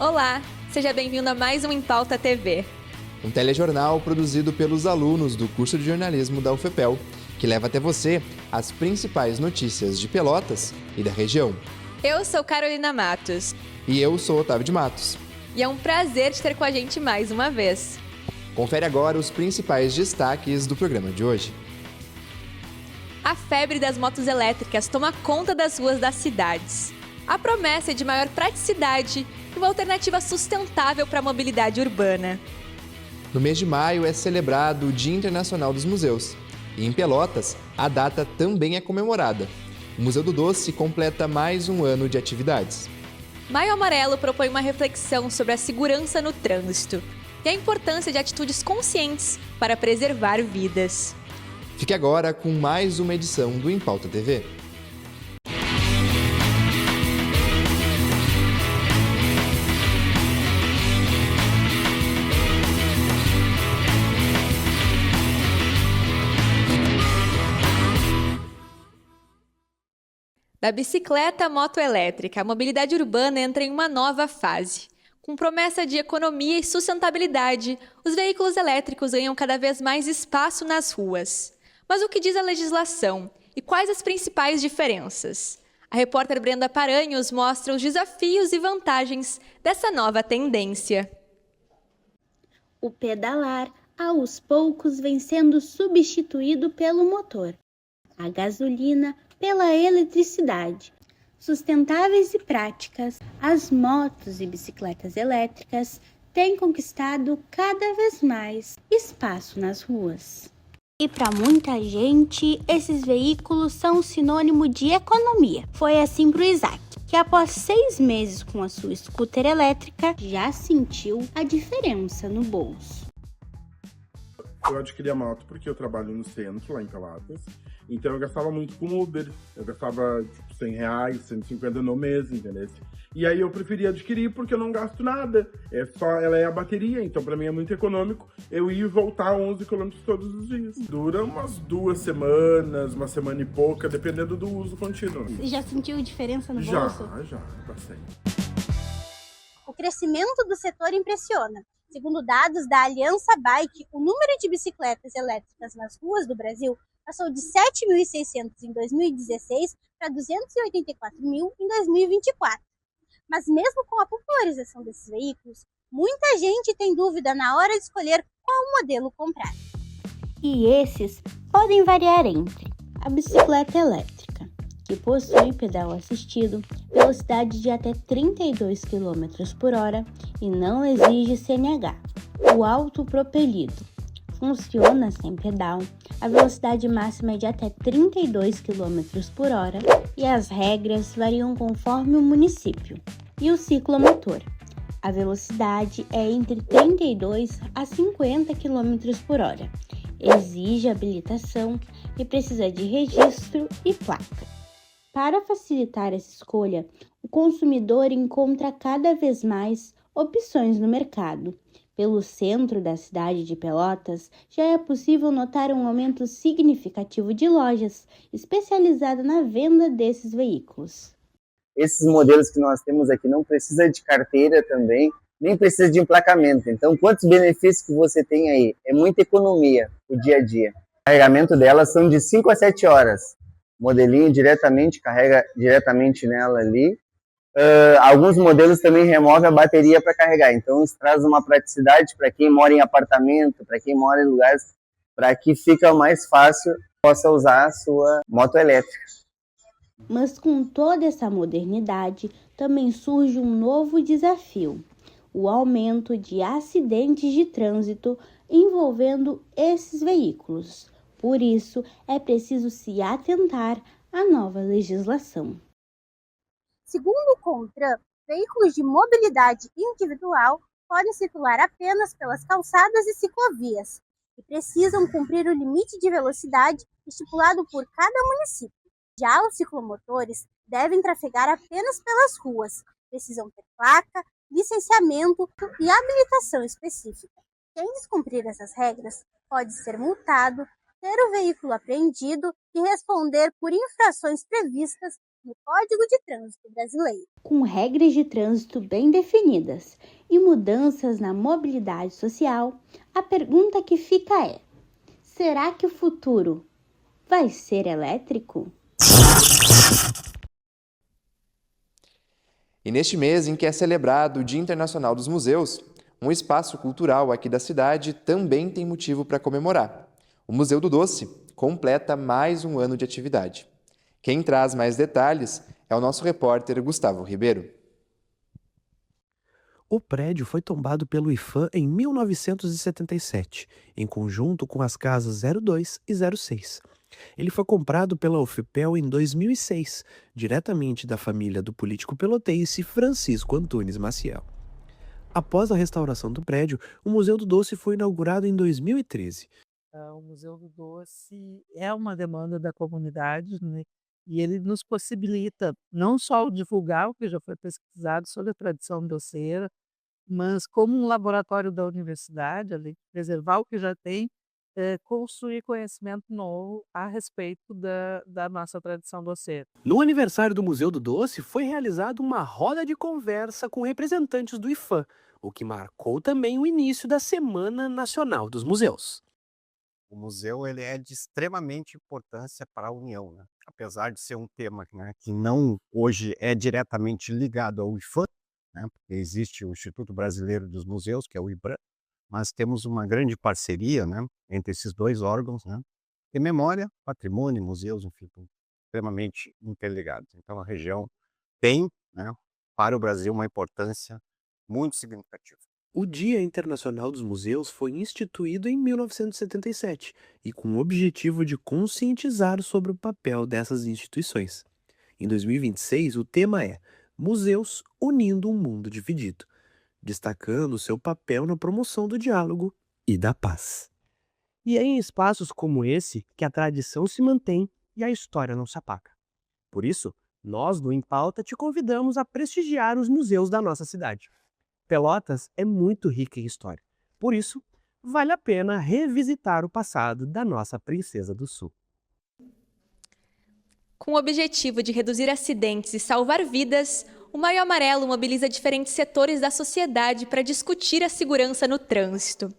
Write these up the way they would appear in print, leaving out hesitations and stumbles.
Olá, seja bem-vindo a mais um Em Pauta TV. Um telejornal produzido pelos alunos do curso de jornalismo da UFPEL, que leva até você as principais notícias de Pelotas e da região. Eu sou Carolina Matos. E eu sou Otávio de Matos. E é um prazer te ter com a gente mais uma vez. Confere agora os principais destaques do programa de hoje. A febre das motos elétricas toma conta das ruas das cidades. A promessa é de maior praticidade e uma alternativa sustentável para a mobilidade urbana. No mês de maio é celebrado o Dia Internacional dos Museus. E em Pelotas, a data também é comemorada. O Museu do Doce completa mais um ano de atividades. Maio Amarelo propõe uma reflexão sobre a segurança no trânsito e a importância de atitudes conscientes para preservar vidas. Fique agora com mais uma edição do Em Pauta TV. Da bicicleta à moto elétrica, a mobilidade urbana entra em uma nova fase. Com promessa de economia e sustentabilidade, os veículos elétricos ganham cada vez mais espaço nas ruas. Mas o que diz a legislação e quais as principais diferenças? A repórter Brenda Paranhos mostra os desafios e vantagens dessa nova tendência. O pedalar, aos poucos, vem sendo substituído pelo motor. A gasolina pela eletricidade. Sustentáveis e práticas, as motos e bicicletas elétricas têm conquistado cada vez mais espaço nas ruas. E para muita gente, esses veículos são sinônimo de economia. Foi assim para o Isaac, que após 6 meses com a sua scooter elétrica, já sentiu a diferença no bolso. Eu adquiri a moto porque eu trabalho no centro, lá em Pelotas. Então eu gastava muito com Uber. Eu gastava tipo, R$100, 150 no mês, entendeu? E aí eu preferi adquirir porque eu não gasto nada. Ela é a bateria, então pra mim é muito econômico. Eu ia e voltar 11 km todos os dias. Dura umas 2 semanas, uma semana e pouca, dependendo do uso contínuo. Você já sentiu diferença no bolso? Já, bastante. O crescimento do setor impressiona. Segundo dados da Aliança Bike, o número de bicicletas elétricas nas ruas do Brasil passou de 7.600 em 2016 para 284 mil em 2024. Mas mesmo com a popularização desses veículos, muita gente tem dúvida na hora de escolher qual modelo comprar. E esses podem variar entre a bicicleta elétrica, que possui pedal assistido, velocidade de até 32 km por hora e não exige CNH. O autopropelido funciona sem pedal, a velocidade máxima é de até 32 km por hora e as regras variam conforme o município. E o ciclomotor, a velocidade é entre 32 a 50 km por hora, exige habilitação e precisa de registro e placa. Para facilitar essa escolha, o consumidor encontra cada vez mais opções no mercado. Pelo centro da cidade de Pelotas, já é possível notar um aumento significativo de lojas especializadas na venda desses veículos. Esses modelos que nós temos aqui não precisa de carteira também, nem precisa de emplacamento. Então, quantos benefícios que você tem aí? É muita economia o dia a dia. O carregamento delas são de 5 a 7 horas. O modelinho carrega diretamente nela ali. Alguns modelos também removem a bateria para carregar, então isso traz uma praticidade para quem mora em apartamento, para quem mora em lugares para que fica mais fácil possa usar a sua moto elétrica. Mas com toda essa modernidade também surge um novo desafio: o aumento de acidentes de trânsito envolvendo esses veículos. Por isso, é preciso se atentar à nova legislação. Segundo o CONTRAN, veículos de mobilidade individual podem circular apenas pelas calçadas e ciclovias e precisam cumprir o limite de velocidade estipulado por cada município. Já os ciclomotores devem trafegar apenas pelas ruas, precisam ter placa, licenciamento e habilitação específica. Quem descumprir essas regras pode ser multado, ter o veículo apreendido e responder por infrações previstas no Código de Trânsito Brasileiro. Com regras de trânsito bem definidas e mudanças na mobilidade social, a pergunta que fica é: será que o futuro vai ser elétrico? E neste mês em que é celebrado o Dia Internacional dos Museus, um espaço cultural aqui da cidade também tem motivo para comemorar. O Museu do Doce completa mais um ano de atividade. Quem traz mais detalhes é o nosso repórter Gustavo Ribeiro. O prédio foi tombado pelo IPHAN em 1977, em conjunto com as casas 02 e 06. Ele foi comprado pela UFPEL em 2006, diretamente da família do político pelotense Francisco Antunes Maciel. Após a restauração do prédio, o Museu do Doce foi inaugurado em 2013. O Museu do Doce é uma demanda da comunidade, né? E ele nos possibilita não só o divulgar o que já foi pesquisado sobre a tradição doceira, mas como um laboratório da universidade, além de preservar o que já tem, construir conhecimento novo a respeito da nossa tradição doceira. No aniversário do Museu do Doce, foi realizada uma roda de conversa com representantes do IPHAN, o que marcou também o início da Semana Nacional dos Museus. O museu ele é de extremamente importância para a União, né? Apesar de ser um tema, né, que não hoje é diretamente ligado ao IPHAN, né, porque existe o Instituto Brasileiro dos Museus, que é o IBRAM, mas temos uma grande parceria, né, entre esses dois órgãos, né, de memória, patrimônio, museus, enfim, extremamente interligados. Então a região tem, né, para o Brasil uma importância muito significativa. O Dia Internacional dos Museus foi instituído em 1977 e com o objetivo de conscientizar sobre o papel dessas instituições. Em 2026, o tema é Museus unindo um mundo dividido, destacando seu papel na promoção do diálogo e da paz. E é em espaços como esse que a tradição se mantém e a história não se apaga. Por isso, nós do Em Pauta te convidamos a prestigiar os museus da nossa cidade. Pelotas é muito rica em história. Por isso, vale a pena revisitar o passado da nossa Princesa do Sul. Com o objetivo de reduzir acidentes e salvar vidas, o Maio Amarelo mobiliza diferentes setores da sociedade para discutir a segurança no trânsito.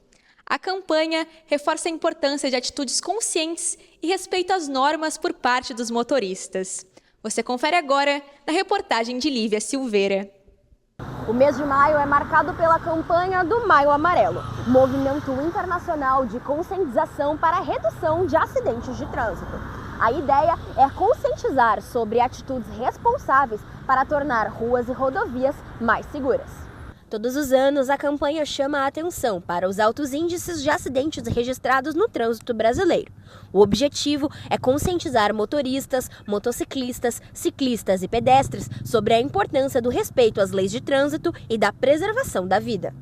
A campanha reforça a importância de atitudes conscientes e respeito às normas por parte dos motoristas. Você confere agora na reportagem de Lívia Silveira. O mês de maio é marcado pela campanha do Maio Amarelo, movimento internacional de conscientização para a redução de acidentes de trânsito. A ideia é conscientizar sobre atitudes responsáveis para tornar ruas e rodovias mais seguras. Todos os anos, a campanha chama a atenção para os altos índices de acidentes registrados no trânsito brasileiro. O objetivo é conscientizar motoristas, motociclistas, ciclistas e pedestres sobre a importância do respeito às leis de trânsito e da preservação da vida.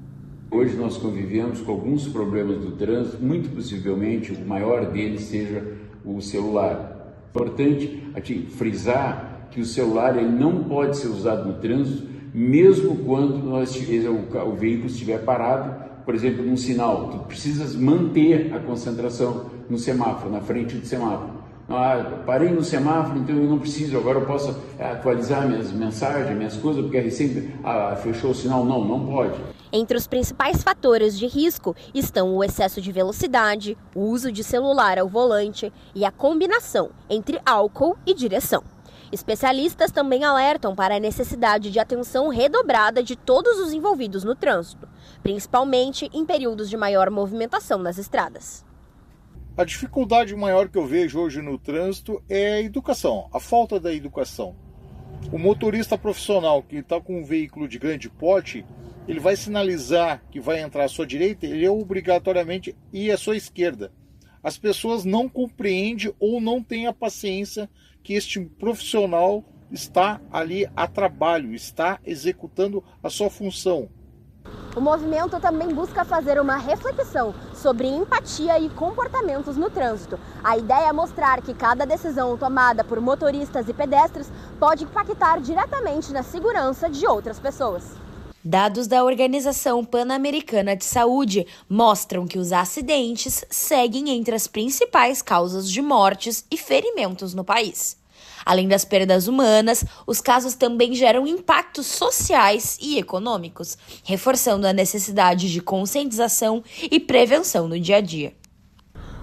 Hoje nós convivemos com alguns problemas do trânsito, muito possivelmente o maior deles seja o celular. Importante frisar que o celular ele não pode ser usado no trânsito, mesmo quando o veículo estiver parado, por exemplo, num sinal. Tu precisas manter a concentração no semáforo, na frente do semáforo. Parei no semáforo, então eu não preciso, agora eu posso atualizar minhas mensagens, minhas coisas, porque recém fechou o sinal. Não pode. Entre os principais fatores de risco estão o excesso de velocidade, o uso de celular ao volante e a combinação entre álcool e direção. Especialistas também alertam para a necessidade de atenção redobrada de todos os envolvidos no trânsito, principalmente em períodos de maior movimentação nas estradas. A dificuldade maior que eu vejo hoje no trânsito é a educação, a falta da educação. O motorista profissional que está com um veículo de grande porte, ele vai sinalizar que vai entrar à sua direita, ele é obrigatoriamente ir à sua esquerda. As pessoas não compreendem ou não têm a paciência que este profissional está ali a trabalho, está executando a sua função. O movimento também busca fazer uma reflexão sobre empatia e comportamentos no trânsito. A ideia é mostrar que cada decisão tomada por motoristas e pedestres pode impactar diretamente na segurança de outras pessoas. Dados da Organização Pan-Americana de Saúde mostram que os acidentes seguem entre as principais causas de mortes e ferimentos no país. Além das perdas humanas, os casos também geram impactos sociais e econômicos, reforçando a necessidade de conscientização e prevenção no dia a dia.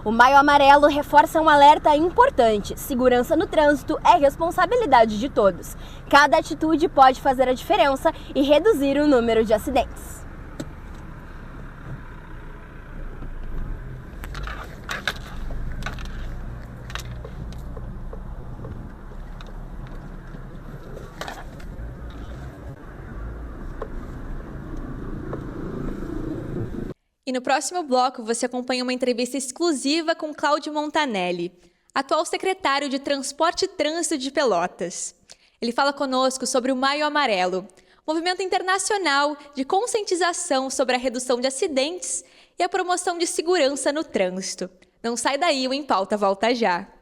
O Maio Amarelo reforça um alerta importante: segurança no trânsito é responsabilidade de todos. Cada atitude pode fazer a diferença e reduzir o número de acidentes. E no próximo bloco você acompanha uma entrevista exclusiva com Cláudio Montanelli, atual secretário de Transporte e Trânsito de Pelotas. Ele fala conosco sobre o Maio Amarelo, movimento internacional de conscientização sobre a redução de acidentes e a promoção de segurança no trânsito. Não sai daí, o Em Pauta volta já.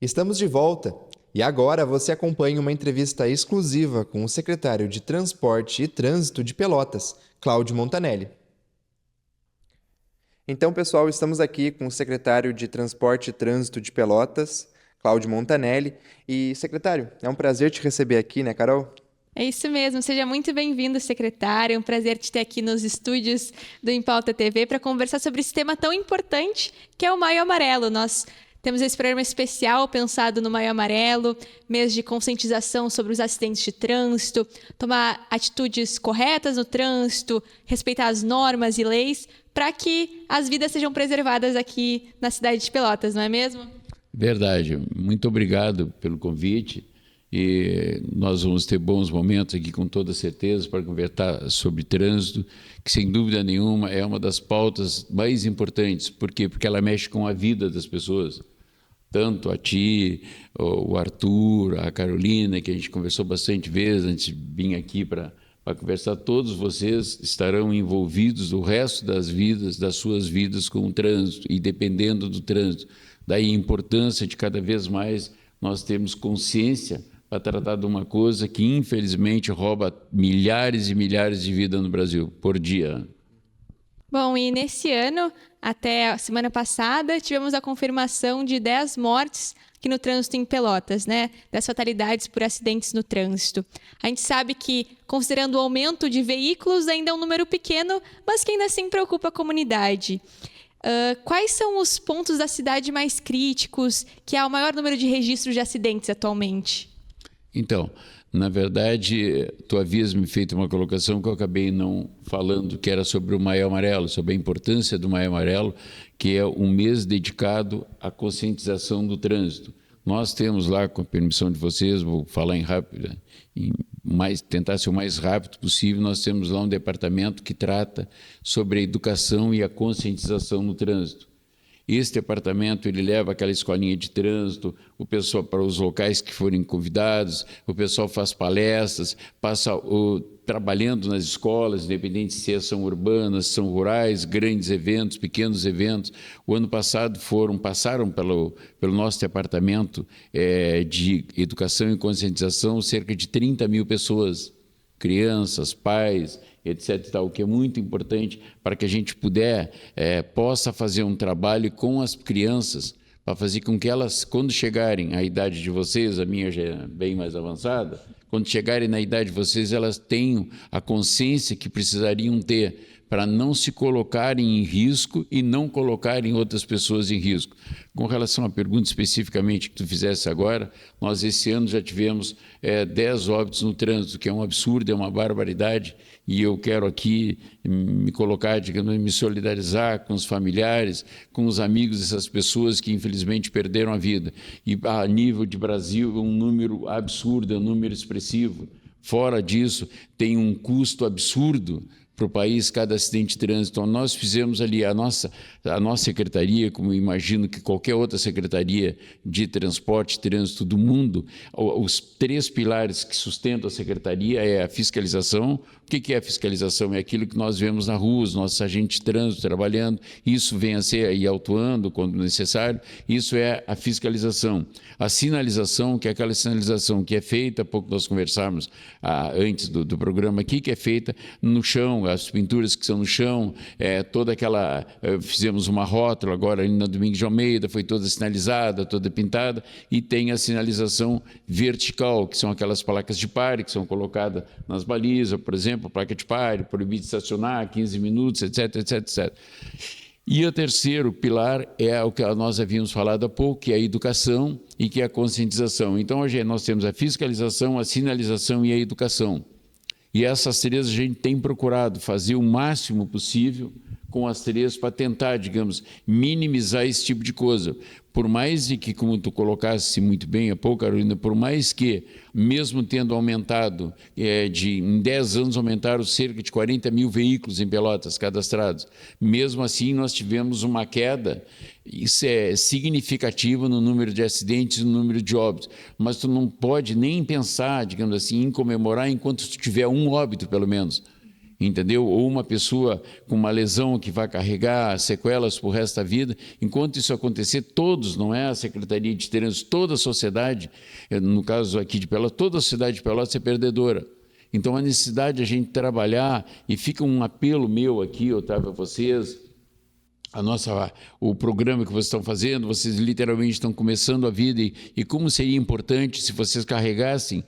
Estamos de volta e agora você acompanha uma entrevista exclusiva com o secretário de Transporte e Trânsito de Pelotas, Cláudio Montanelli. Então, pessoal, estamos aqui com o secretário de Transporte e Trânsito de Pelotas, Cláudio Montanelli. E, secretário, é um prazer te receber aqui, né, Carol? É isso mesmo, seja muito bem-vindo, secretário. É um prazer te ter aqui nos estúdios do Em Pauta TV para conversar sobre esse tema tão importante que é o Maio Amarelo. Nós temos esse programa especial pensado no Maio Amarelo, mês de conscientização sobre os acidentes de trânsito, tomar atitudes corretas no trânsito, respeitar as normas e leis, para que as vidas sejam preservadas aqui na cidade de Pelotas, não é mesmo? Verdade. Muito obrigado pelo convite. E nós vamos ter bons momentos aqui, com toda certeza, para conversar sobre trânsito, que sem dúvida nenhuma é uma das pautas mais importantes. Por quê? Porque ela mexe com a vida das pessoas. Tanto a ti, o Arthur, a Carolina, que a gente conversou bastante vezes antes de vir aqui para conversar, todos vocês estarão envolvidos o resto das suas vidas com o trânsito e dependendo do trânsito. Daí a importância de cada vez mais nós termos consciência para tratar de uma coisa que infelizmente rouba milhares e milhares de vidas no Brasil por dia. Bom, e nesse ano, até a semana passada, tivemos a confirmação de 10 mortes aqui no trânsito em Pelotas, né? 10 fatalidades por acidentes no trânsito. A gente sabe que, considerando o aumento de veículos, ainda é um número pequeno, mas que ainda assim preocupa a comunidade. Quais são os pontos da cidade mais críticos, que há o maior número de registros de acidentes atualmente? Então, na verdade, tu havias me feito uma colocação que eu acabei não falando, que era sobre o Maio Amarelo, sobre a importância do Maio Amarelo, que é um mês dedicado à conscientização do trânsito. Nós temos lá, com a permissão de vocês, vou falar tentar ser o mais rápido possível, nós temos lá um departamento que trata sobre a educação e a conscientização no trânsito. Esse departamento ele leva aquela escolinha de trânsito, o pessoal para os locais que forem convidados, o pessoal faz palestras, trabalhando nas escolas, independente se são urbanas, são rurais, grandes eventos, pequenos eventos. O ano passado passaram pelo nosso departamento de educação e conscientização cerca de 30 mil pessoas, crianças, pais, etc. O que é muito importante para que a gente possa fazer um trabalho com as crianças, para fazer com que elas, quando chegarem à idade de vocês, a minha já é bem mais avançada, quando chegarem na idade de vocês, elas tenham a consciência que precisariam ter para não se colocarem em risco e não colocarem outras pessoas em risco. Com relação à pergunta especificamente que tu fizesse agora, nós esse ano já tivemos 10 óbitos no trânsito, que é um absurdo, é uma barbaridade, e eu quero aqui me colocar, digamos, me solidarizar com os familiares, com os amigos dessas pessoas que infelizmente perderam a vida. E a nível de Brasil, um número absurdo, um número expressivo. Fora disso, tem um custo absurdo para o país cada acidente de trânsito. Então, nós fizemos ali a nossa secretaria, como imagino que qualquer outra secretaria de transporte e trânsito do mundo, os 3 pilares que sustentam a secretaria é a fiscalização. O que é a fiscalização? É aquilo que nós vemos na rua, os nossos agentes de trânsito trabalhando, isso vem a ser aí autuando quando necessário, isso é a fiscalização. A sinalização, que é aquela sinalização que é feita, há pouco nós conversamos antes do programa aqui, que é feita no chão, as pinturas que são no chão, toda aquela... Fizemos uma rótula agora ali na Domingos de Almeida, foi toda sinalizada, toda pintada, e tem a sinalização vertical, que são aquelas placas de pare que são colocadas nas balizas, por exemplo, placa de pare, proibido estacionar, 15 minutos, etc, etc, etc. E o terceiro pilar é o que nós havíamos falado há pouco, que é a educação e que é a conscientização. Então, hoje nós temos a fiscalização, a sinalização e a educação. E essas 3 a gente tem procurado fazer o máximo possível com as 3 para tentar, digamos, minimizar esse tipo de coisa. Por mais que, como tu colocasse muito bem há pouco, Carolina, por mais que, mesmo tendo aumentado, em 10 anos aumentaram cerca de 40 mil veículos em Pelotas cadastrados, mesmo assim nós tivemos uma queda, isso é significativo no número de acidentes e no número de óbitos, mas tu não pode nem pensar, digamos assim, em comemorar enquanto tu tiver um óbito, pelo menos. Entendeu? Ou uma pessoa com uma lesão que vai carregar sequelas para o resto da vida. Enquanto isso acontecer, todos, não é a Secretaria de Trânsito, toda a sociedade, no caso aqui de Pelotas, toda a cidade de Pelotas é perdedora. Então, a necessidade de a gente trabalhar, e fica um apelo meu aqui, Otávio, a vocês, o programa que vocês estão fazendo, vocês literalmente estão começando a vida e como seria importante se vocês carregassem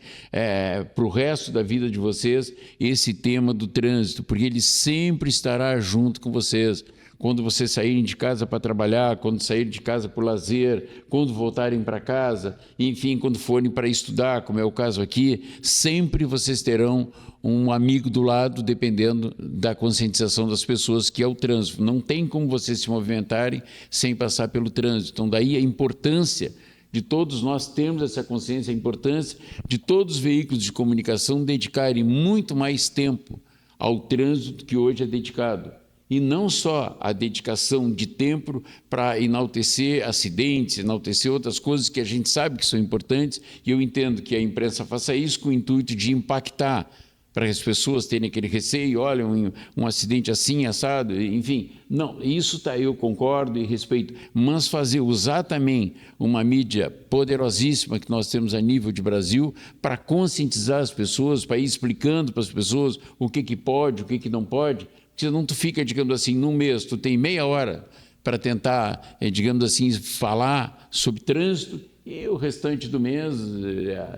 para o resto da vida de vocês esse tema do trânsito, porque ele sempre estará junto com vocês. Quando vocês saírem de casa para trabalhar, quando saírem de casa para o lazer, quando voltarem para casa, enfim, quando forem para estudar, como é o caso aqui, sempre vocês terão um amigo do lado, dependendo da conscientização das pessoas, que é o trânsito. Não tem como vocês se movimentarem sem passar pelo trânsito. Então, daí a importância de todos nós termos essa consciência, a importância de todos os veículos de comunicação dedicarem muito mais tempo ao trânsito que hoje é dedicado. E não só a dedicação de tempo para enaltecer acidentes, enaltecer outras coisas que a gente sabe que são importantes, e eu entendo que a imprensa faça isso com o intuito de impactar, para as pessoas terem aquele receio, olha, um acidente assim, assado, enfim. Não, isso eu concordo e respeito, mas usar também uma mídia poderosíssima que nós temos a nível de Brasil para conscientizar as pessoas, para ir explicando para as pessoas o que pode, o que não pode, porque senão tu fica, digamos assim, num mês, tu tem meia hora para tentar, digamos assim, falar sobre trânsito e o restante do mês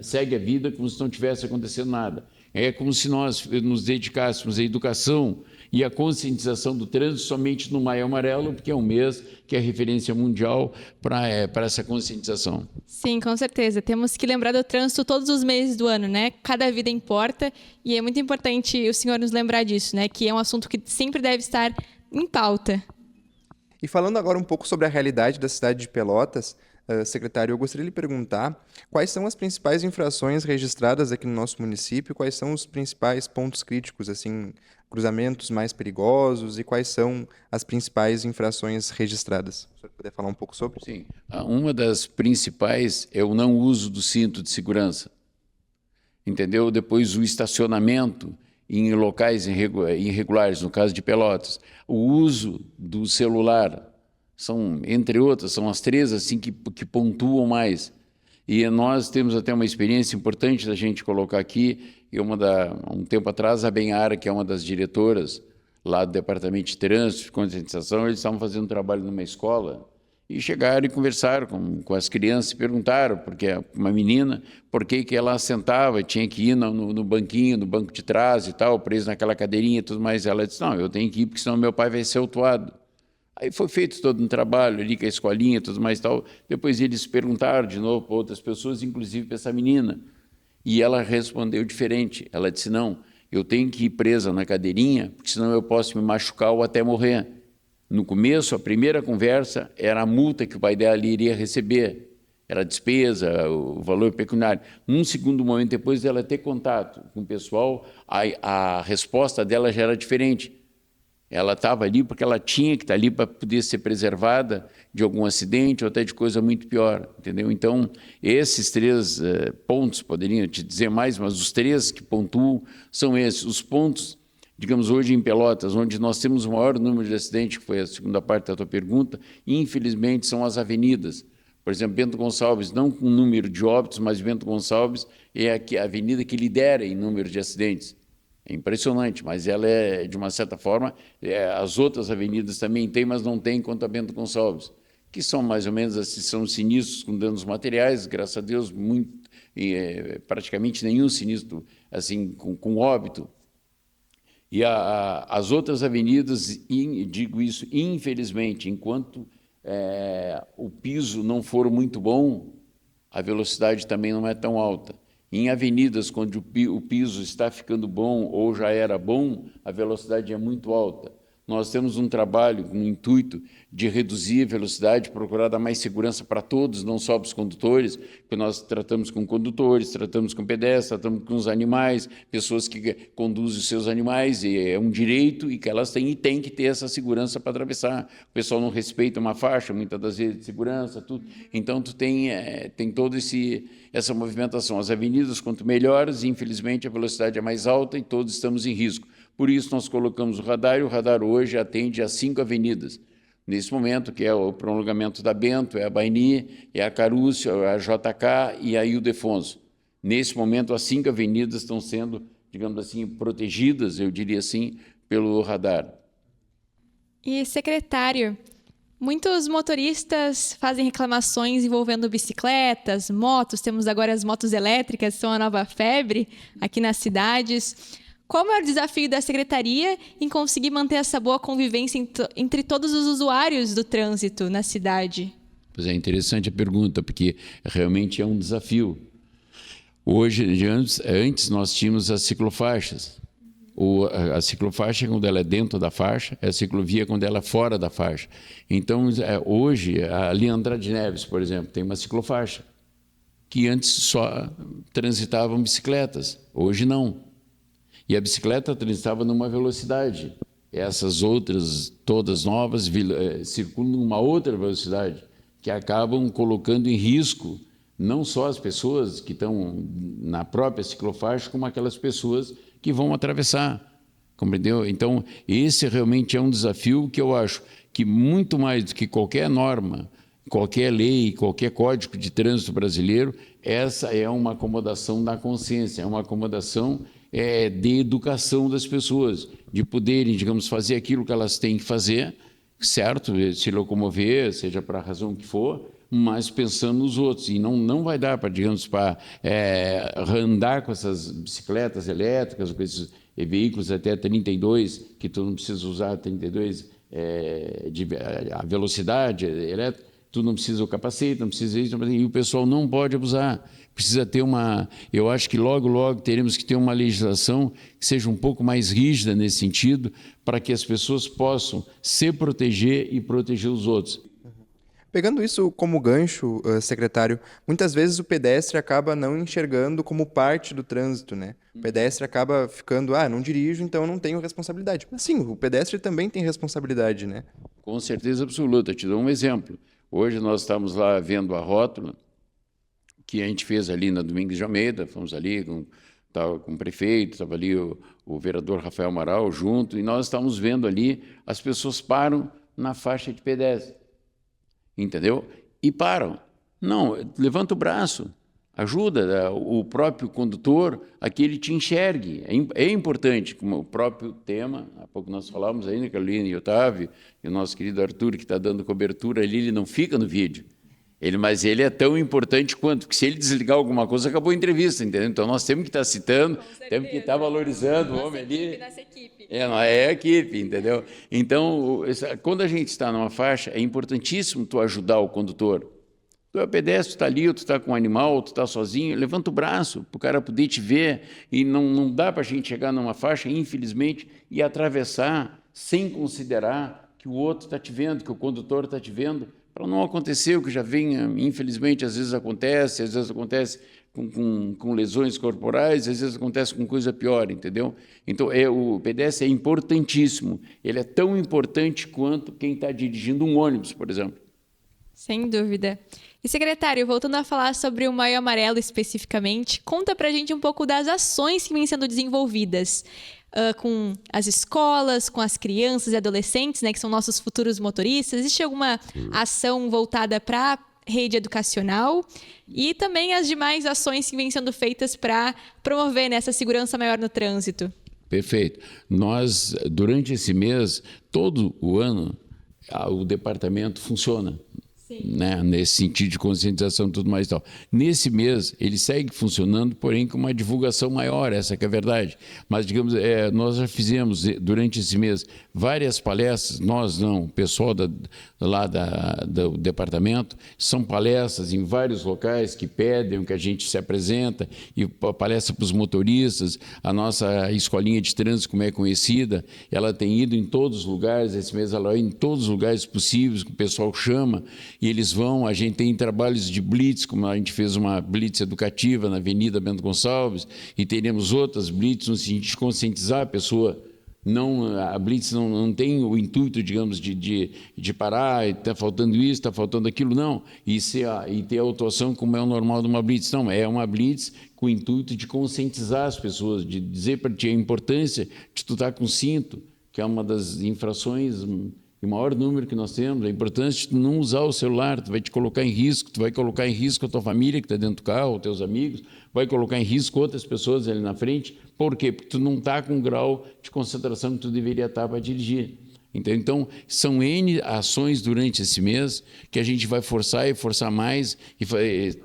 segue a vida como se não tivesse acontecendo nada. É como se nós nos dedicássemos à educação e à conscientização do trânsito somente no Maio Amarelo, porque é um mês que é referência mundial para essa conscientização. Sim, com certeza. Temos que lembrar do trânsito todos os meses do ano, né? Cada vida importa e é muito importante o senhor nos lembrar disso, né? Que é um assunto que sempre deve estar em pauta. E falando agora um pouco sobre a realidade da cidade de Pelotas, secretário, eu gostaria de lhe perguntar quais são as principais infrações registradas aqui no nosso município, quais são os principais pontos críticos, assim, cruzamentos mais perigosos e quais são as principais infrações registradas. Se o senhor puder falar um pouco sobre? Sim. Uma das principais é o não uso do cinto de segurança. Entendeu? Depois o estacionamento em locais irregulares, no caso de Pelotas. O uso do celular. São, entre outras, são as 3 assim, que pontuam mais. E nós temos até uma experiência importante da gente colocar aqui, e um tempo atrás, a Benhara, que é uma das diretoras lá do Departamento de Trânsito e Conscientização, eles estavam fazendo um trabalho numa escola, e chegaram e conversaram com as crianças e perguntaram, porque uma menina, por que ela sentava, tinha que ir no banquinho, no banco de trás e tal, preso naquela cadeirinha e tudo mais. Ela disse, não, eu tenho que ir porque senão meu pai vai ser autuado. Aí foi feito todo um trabalho ali com a escolinha e tudo mais e tal. Depois eles perguntaram de novo para outras pessoas, inclusive para essa menina. E ela respondeu diferente. Ela disse, não, eu tenho que ir presa na cadeirinha, porque senão eu posso me machucar ou até morrer. No começo, a primeira conversa era a multa que o pai dela iria receber. Era a despesa, o valor pecuniário. Num segundo momento, depois dela ter contato com o pessoal, a resposta dela já era diferente. Ela estava ali porque ela tinha que estar ali para poder ser preservada de algum acidente ou até de coisa muito pior, entendeu? Então, esses 3 pontos, poderiam te dizer mais, mas os 3 que pontuam são esses. Os pontos, digamos, hoje em Pelotas, onde nós temos o maior número de acidentes, que foi a segunda parte da tua pergunta, infelizmente são as avenidas. Por exemplo, Bento Gonçalves, não com número de óbitos, mas Bento Gonçalves é a avenida que lidera em número de acidentes. É impressionante, mas ela é, de uma certa forma, as outras avenidas também têm, mas não tem quanto a Bento Gonçalves, que são mais ou menos assim, são sinistros com danos materiais, graças a Deus, praticamente nenhum sinistro assim, com óbito. E as outras avenidas, digo isso, infelizmente, enquanto o piso não for muito bom, a velocidade também não é tão alta. Em avenidas, quando o piso está ficando bom ou já era bom, a velocidade é muito alta. Nós temos um trabalho com o intuito de reduzir a velocidade, procurar dar mais segurança para todos, não só para os condutores, porque nós tratamos com condutores, tratamos com pedestres, tratamos com os animais, pessoas que conduzem os seus animais, e é um direito e que elas têm, e têm que ter essa segurança para atravessar. O pessoal não respeita uma faixa, muitas das vezes, de segurança, tudo. Então, tu tem toda essa movimentação. As avenidas, quanto melhores, infelizmente, a velocidade é mais alta e todos estamos em risco. Por isso, nós colocamos o radar, e o radar hoje atende a 5 avenidas. Nesse momento, que é o prolongamento da Bento, é a Baini, é a Carúcio, é a JK e a Ildefonso. Nesse momento, as 5 avenidas estão sendo, digamos assim, protegidas, eu diria assim, pelo radar. E, secretário, muitos motoristas fazem reclamações envolvendo bicicletas, motos, temos agora as motos elétricas, são a nova febre aqui nas cidades. Qual é o desafio da Secretaria em conseguir manter essa boa convivência entre todos os usuários do trânsito na cidade? Pois é, interessante a pergunta, porque realmente é um desafio. Hoje, antes nós tínhamos as ciclofaixas. A ciclofaixa, quando ela é dentro da faixa, a ciclovia, quando ela é fora da faixa. Então, hoje, ali Andrade Neves, por exemplo, tem uma ciclofaixa, que antes só transitavam bicicletas, hoje não. E a bicicleta transitava numa velocidade. Essas outras, todas novas, circulam numa outra velocidade, que acabam colocando em risco não só as pessoas que estão na própria ciclofaixa, como aquelas pessoas que vão atravessar, compreendeu? Então, esse realmente é um desafio que eu acho que muito mais do que qualquer norma, qualquer lei, qualquer código de trânsito brasileiro, essa é uma acomodação da consciência, é uma acomodação de educação das pessoas, de poderem, digamos, fazer aquilo que elas têm que fazer, certo? Se locomover, seja para a razão que for, mas pensando nos outros. E não vai dar para, digamos, para andar com essas bicicletas elétricas, com esses veículos até 32, que tu não precisa usar 32, a velocidade elétrica, tu não precisa o capacete, não precisa isso, e o pessoal não pode abusar. Precisa ter eu acho que logo teremos que ter uma legislação que seja um pouco mais rígida nesse sentido, para que as pessoas possam se proteger e proteger os outros. Pegando isso como gancho, secretário, muitas vezes o pedestre acaba não enxergando como parte do trânsito, né? O pedestre acaba ficando, não dirijo, então eu não tenho responsabilidade. Mas sim, o pedestre também tem responsabilidade, né? Com certeza absoluta. Te dou um exemplo. Hoje nós estamos lá vendo a rótula que a gente fez ali na Domingos de Almeida, fomos ali com o prefeito, estava ali o vereador Rafael Amaral junto, e nós estávamos vendo ali, as pessoas param na faixa de pedestre, entendeu? E param. Não, levanta o braço. ajuda o próprio condutor a que ele te enxergue. É importante, como o próprio tema, há pouco nós falávamos ainda, Carolina e Otávio, e o nosso querido Arthur, que está dando cobertura ali, ele não fica no vídeo. Mas ele é tão importante quanto, porque se ele desligar alguma coisa, acabou a entrevista, entendeu? Então nós temos que estar citando, temos que estar valorizando o homem ali. Nossa equipe. É a equipe, entendeu? Então, quando a gente está numa faixa, é importantíssimo tu ajudar o condutor. Tu é pedestre, tu está ali, ou tu está com um animal, ou tu está sozinho, levanta o braço para o cara poder te ver. E não dá para a gente chegar numa faixa, infelizmente, e atravessar sem considerar que o outro está te vendo, que o condutor está te vendo, para não acontecer o que já vem, infelizmente, às vezes acontece com lesões corporais, às vezes acontece com coisa pior, entendeu? Então, o pedestre é importantíssimo. Ele é tão importante quanto quem está dirigindo um ônibus, por exemplo. Sem dúvida. E, secretário, voltando a falar sobre o Maio Amarelo especificamente, conta pra gente um pouco das ações que vêm sendo desenvolvidas com as escolas, com as crianças e adolescentes, né, que são nossos futuros motoristas. Existe alguma ação voltada para a rede educacional e também as demais ações que vêm sendo feitas para promover essa segurança maior no trânsito? Perfeito. Nós, durante esse mês, todo o ano, o departamento funciona. Né, nesse sentido de conscientização e tudo mais e tal. Nesse mês, ele segue funcionando, porém com uma divulgação maior, essa que é a verdade. Mas, digamos, nós já fizemos, durante esse mês, várias palestras, nós não, o pessoal do departamento, são palestras em vários locais que pedem, que a gente se apresenta, e palestra para os motoristas, a nossa escolinha de trânsito, como é conhecida, ela tem ido em todos os lugares, esse mês ela vai em todos os lugares possíveis, que o pessoal chama, e eles vão, a gente tem trabalhos de blitz, como a gente fez uma blitz educativa na Avenida Bento Gonçalves, e teremos outras blitz no sentido de conscientizar a pessoa. A blitz não tem o intuito, digamos, de parar, está faltando isso, está faltando aquilo, não. E ter a atuação como é o normal de uma blitz. Não, é uma blitz com o intuito de conscientizar as pessoas, de dizer para ti a importância de tu estar com cinto, que é uma das infrações... E o maior número que nós temos, é importante não usar o celular, tu vai te colocar em risco, tu vai colocar em risco a tua família que está dentro do carro, os teus amigos, vai colocar em risco outras pessoas ali na frente. Por quê? Porque tu não está com o grau de concentração que tu deveria estar para dirigir. Então, são N ações durante esse mês que a gente vai forçar e forçar mais,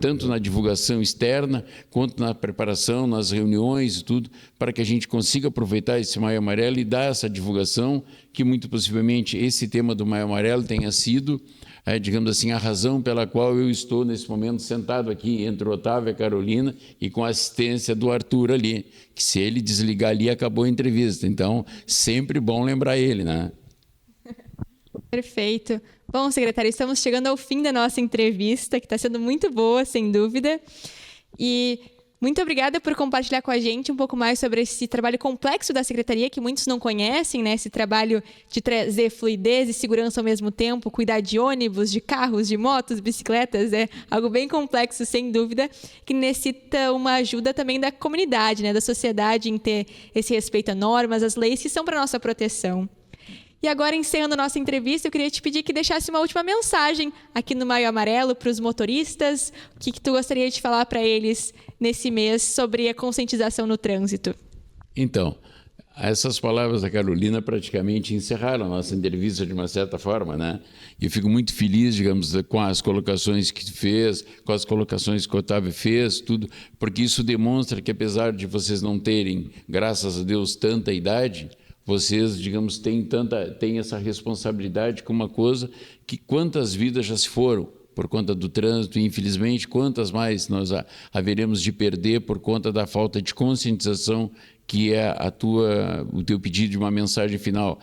tanto na divulgação externa, quanto na preparação, nas reuniões e tudo, para que a gente consiga aproveitar esse Maio Amarelo e dar essa divulgação, que muito possivelmente esse tema do Maio Amarelo tenha sido, digamos assim, a razão pela qual eu estou nesse momento sentado aqui entre o Otávio e a Carolina e com a assistência do Arthur ali, que se ele desligar ali, acabou a entrevista. Então, sempre bom lembrar ele, né? Perfeito. Bom, secretário, estamos chegando ao fim da nossa entrevista, que está sendo muito boa, sem dúvida. E muito obrigada por compartilhar com a gente um pouco mais sobre esse trabalho complexo da Secretaria, que muitos não conhecem, né? Esse trabalho de trazer fluidez e segurança ao mesmo tempo, cuidar de ônibus, de carros, de motos, bicicletas, é algo bem complexo, sem dúvida, que necessita uma ajuda também da comunidade, né? Da sociedade em ter esse respeito a normas, as leis que são para a nossa proteção. E agora, encerrando a nossa entrevista, eu queria te pedir que deixasse uma última mensagem aqui no Maio Amarelo para os motoristas. O que tu gostaria de falar para eles nesse mês sobre a conscientização no trânsito? Então, essas palavras da Carolina praticamente encerraram a nossa entrevista de uma certa forma, né? E eu fico muito feliz, digamos, com as colocações que tu fez, com as colocações que o Otávio fez, tudo, porque isso demonstra que, apesar de vocês não terem, graças a Deus, tanta idade, vocês, digamos, têm essa responsabilidade com uma coisa que quantas vidas já se foram por conta do trânsito, e infelizmente quantas mais nós haveremos de perder por conta da falta de conscientização, que é o teu pedido de uma mensagem final.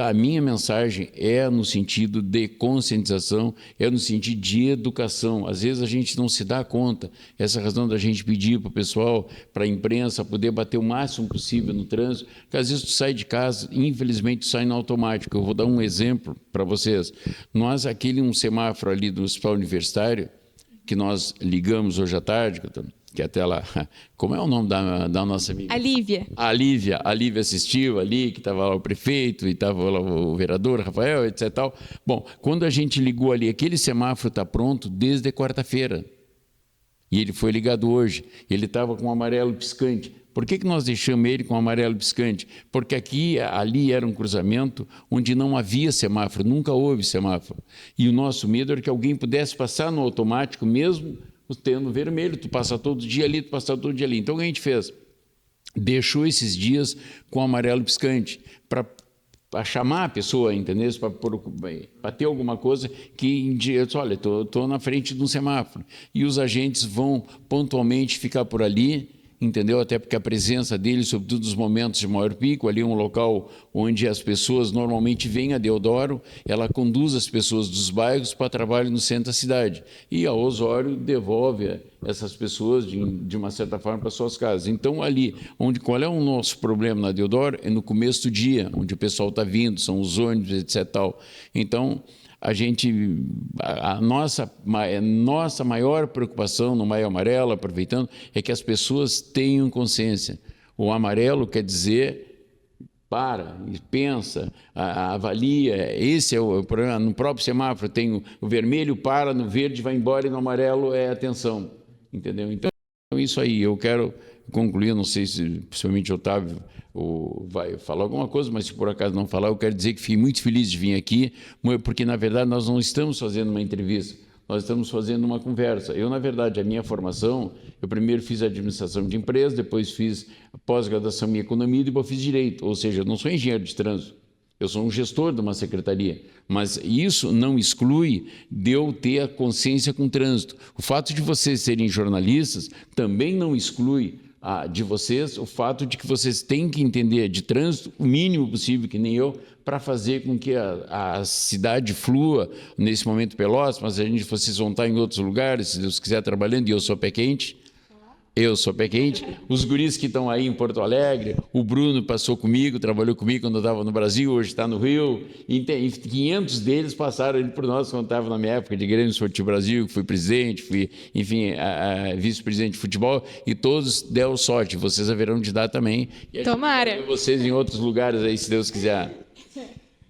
A minha mensagem é no sentido de conscientização, é no sentido de educação. Às vezes a gente não se dá conta, essa é a razão da gente pedir para o pessoal, para a imprensa, poder bater o máximo possível no trânsito, porque às vezes tu sai de casa, infelizmente tu sai no automático. Eu vou dar um exemplo para vocês. Nós, um semáforo ali do Hospital Universitário, que nós ligamos hoje à tarde, que até lá, como é o nome da nossa amiga? A Lívia. A Lívia assistiu ali, que estava lá o prefeito, e estava lá o vereador, Rafael, etc. Tal. Bom, quando a gente ligou ali, aquele semáforo está pronto desde quarta-feira. e ele foi ligado hoje. Ele estava com um amarelo piscante. Por que nós deixamos ele com um amarelo piscante? Porque ali era um cruzamento onde não havia semáforo, nunca houve semáforo. E o nosso medo era que alguém pudesse passar no automático, mesmo tendo vermelho. Tu passa todo dia ali, tu passa todo dia ali. Então, o que a gente fez? Deixou esses dias com amarelo piscante, para chamar a pessoa, entendeu? Para ter alguma coisa que indica, olha, estou na frente de um semáforo. E os agentes vão pontualmente ficar por ali, entendeu? Até porque a presença deles, sobretudo nos momentos de maior pico, ali é um local onde as pessoas normalmente vêm a Deodoro, ela conduz as pessoas dos bairros para trabalho no centro da cidade. E a Osório devolve essas pessoas, de uma certa forma, para suas casas. Então, ali, qual é o nosso problema na Deodoro? É no começo do dia, onde o pessoal está vindo, são os ônibus, etc. Tal. Então, a nossa maior preocupação no Maio Amarelo, aproveitando, é que as pessoas tenham consciência. O amarelo quer dizer para, pensa, avalia. Esse é o problema. No próprio semáforo tem o vermelho, para, no verde vai embora e no amarelo é atenção. Entendeu? Então, isso aí. Eu quero concluir, não sei se principalmente o Otávio vai falar alguma coisa, mas se por acaso não falar, eu quero dizer que fiquei muito feliz de vir aqui, porque, na verdade, nós não estamos fazendo uma entrevista, nós estamos fazendo uma conversa. Eu, na verdade, a minha formação, eu primeiro fiz administração de empresas, depois fiz pós-graduação em economia e depois fiz direito, ou seja, eu não sou engenheiro de trânsito, eu sou um gestor de uma secretaria, mas isso não exclui de eu ter a consciência com o trânsito. O fato de vocês serem jornalistas também não exclui de vocês o fato de que vocês têm que entender de trânsito o mínimo possível, que nem eu, para fazer com que a cidade flua, nesse momento Pelotas, mas vocês vão estar em outros lugares, se Deus quiser, trabalhando, e eu sou pé quente. Os guris que estão aí em Porto Alegre, o Bruno passou comigo, trabalhou comigo quando eu estava no Brasil, hoje está no Rio, e 500 deles passaram ali por nós quando estava na minha época de Grêmio Esportivo Brasil, que fui presidente, fui, enfim, vice-presidente de futebol, e todos deram sorte, vocês haverão de dar também. E Tomara! Vocês em outros lugares aí, se Deus quiser.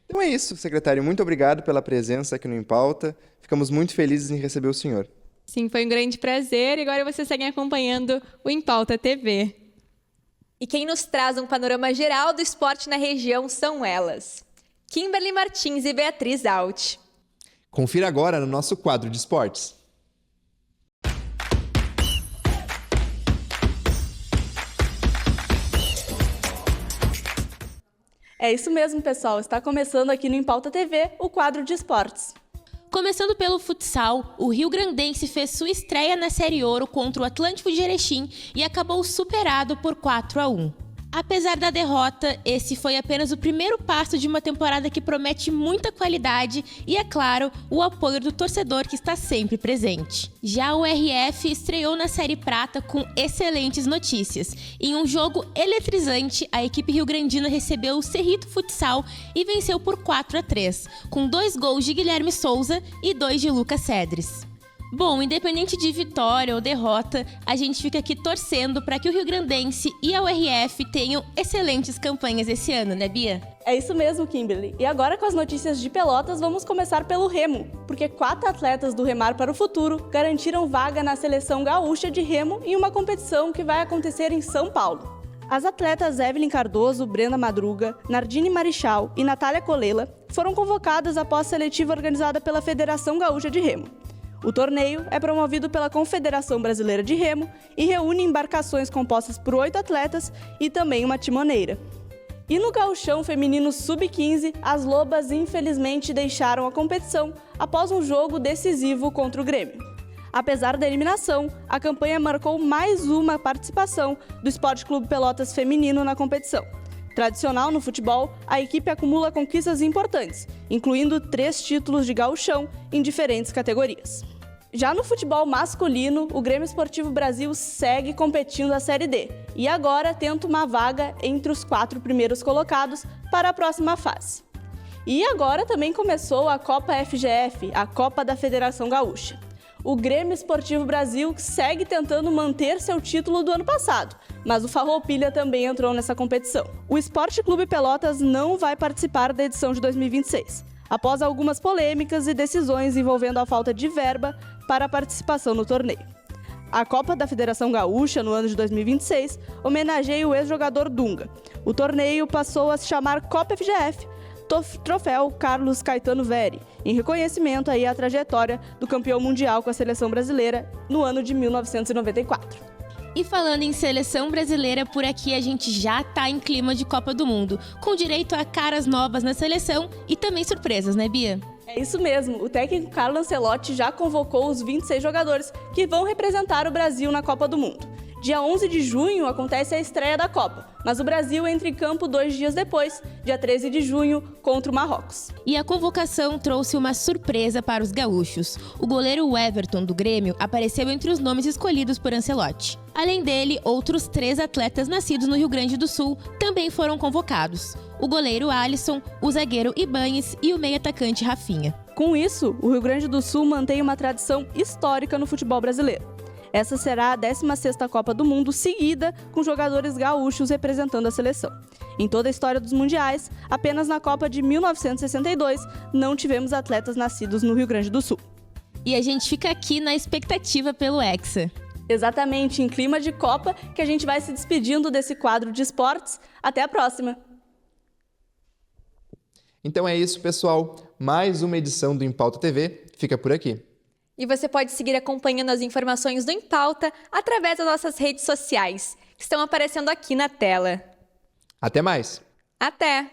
Então é isso, secretário. Muito obrigado pela presença aqui no Em Pauta. Ficamos muito felizes em receber o senhor. Sim, foi um grande prazer e agora vocês seguem acompanhando o Em Pauta TV. E quem nos traz um panorama geral do esporte na região são elas, Kimberly Martins e Beatriz Alt. Confira agora no nosso quadro de esportes. É isso mesmo, pessoal. Está começando aqui no Em Pauta TV o quadro de esportes. Começando pelo futsal, o Rio Grandense fez sua estreia na Série Ouro contra o Atlântico de Erechim e acabou superado por 4-1. Apesar da derrota, esse foi apenas o primeiro passo de uma temporada que promete muita qualidade e, é claro, o apoio do torcedor que está sempre presente. Já o RF estreou na Série Prata com excelentes notícias. Em um jogo eletrizante, a equipe rio-grandina recebeu o Cerrito Futsal e venceu por 4-3, com 2 gols de Guilherme Souza e 2 de Lucas Cedres. Bom, independente de vitória ou derrota, a gente fica aqui torcendo para que o Rio Grandense e a URF tenham excelentes campanhas esse ano, né, Bia? É isso mesmo, Kimberly. E agora com as notícias de Pelotas, vamos começar pelo remo, porque 4 atletas do Remar para o Futuro garantiram vaga na seleção gaúcha de remo em uma competição que vai acontecer em São Paulo. As atletas Evelyn Cardoso, Brenda Madruga, Nardine Marichal e Natália Colela foram convocadas após a seletiva organizada pela Federação Gaúcha de Remo. O torneio é promovido pela Confederação Brasileira de Remo e reúne embarcações compostas por 8 atletas e também uma timoneira. E no gauchão feminino sub-15, as Lobas infelizmente deixaram a competição após um jogo decisivo contra o Grêmio. Apesar da eliminação, a campanha marcou mais uma participação do Esporte Clube Pelotas feminino na competição. Tradicional no futebol, a equipe acumula conquistas importantes, incluindo 3 títulos de gauchão em diferentes categorias. Já no futebol masculino, o Grêmio Esportivo Brasil segue competindo a Série D e agora tenta uma vaga entre os 4 primeiros colocados para a próxima fase. E agora também começou a Copa FGF, a Copa da Federação Gaúcha. O Grêmio Esportivo Brasil segue tentando manter seu título do ano passado, mas o Farroupilha também entrou nessa competição. O Esporte Clube Pelotas não vai participar da edição de 2026, após algumas polêmicas e decisões envolvendo a falta de verba para a participação no torneio. A Copa da Federação Gaúcha, no ano de 2026, homenageia o ex-jogador Dunga. O torneio passou a se chamar Copa FGF, Troféu Carlos Caetano Veri, em reconhecimento aí à trajetória do campeão mundial com a seleção brasileira no ano de 1994. E falando em seleção brasileira, por aqui a gente já tá em clima de Copa do Mundo, com direito a caras novas na seleção e também surpresas, né, Bia? É isso mesmo, o técnico Carlo Ancelotti já convocou os 26 jogadores que vão representar o Brasil na Copa do Mundo. Dia 11 de junho acontece a estreia da Copa, mas o Brasil entra em campo 2 dias depois, dia 13 de junho, contra o Marrocos. E a convocação trouxe uma surpresa para os gaúchos. O goleiro Everton, do Grêmio, apareceu entre os nomes escolhidos por Ancelotti. Além dele, outros 3 atletas nascidos no Rio Grande do Sul também foram convocados. O goleiro Alisson, o zagueiro Ibañez e o meio-atacante Rafinha. Com isso, o Rio Grande do Sul mantém uma tradição histórica no futebol brasileiro. Essa será a 16ª Copa do Mundo seguida com jogadores gaúchos representando a seleção. Em toda a história dos mundiais, apenas na Copa de 1962 não tivemos atletas nascidos no Rio Grande do Sul. E a gente fica aqui na expectativa pelo Hexa. Exatamente, em clima de Copa, que a gente vai se despedindo desse quadro de esportes. Até a próxima! Então é isso, pessoal. Mais uma edição do Em Pauta TV fica por aqui. E você pode seguir acompanhando as informações do Em Pauta através das nossas redes sociais, que estão aparecendo aqui na tela. Até mais! Até!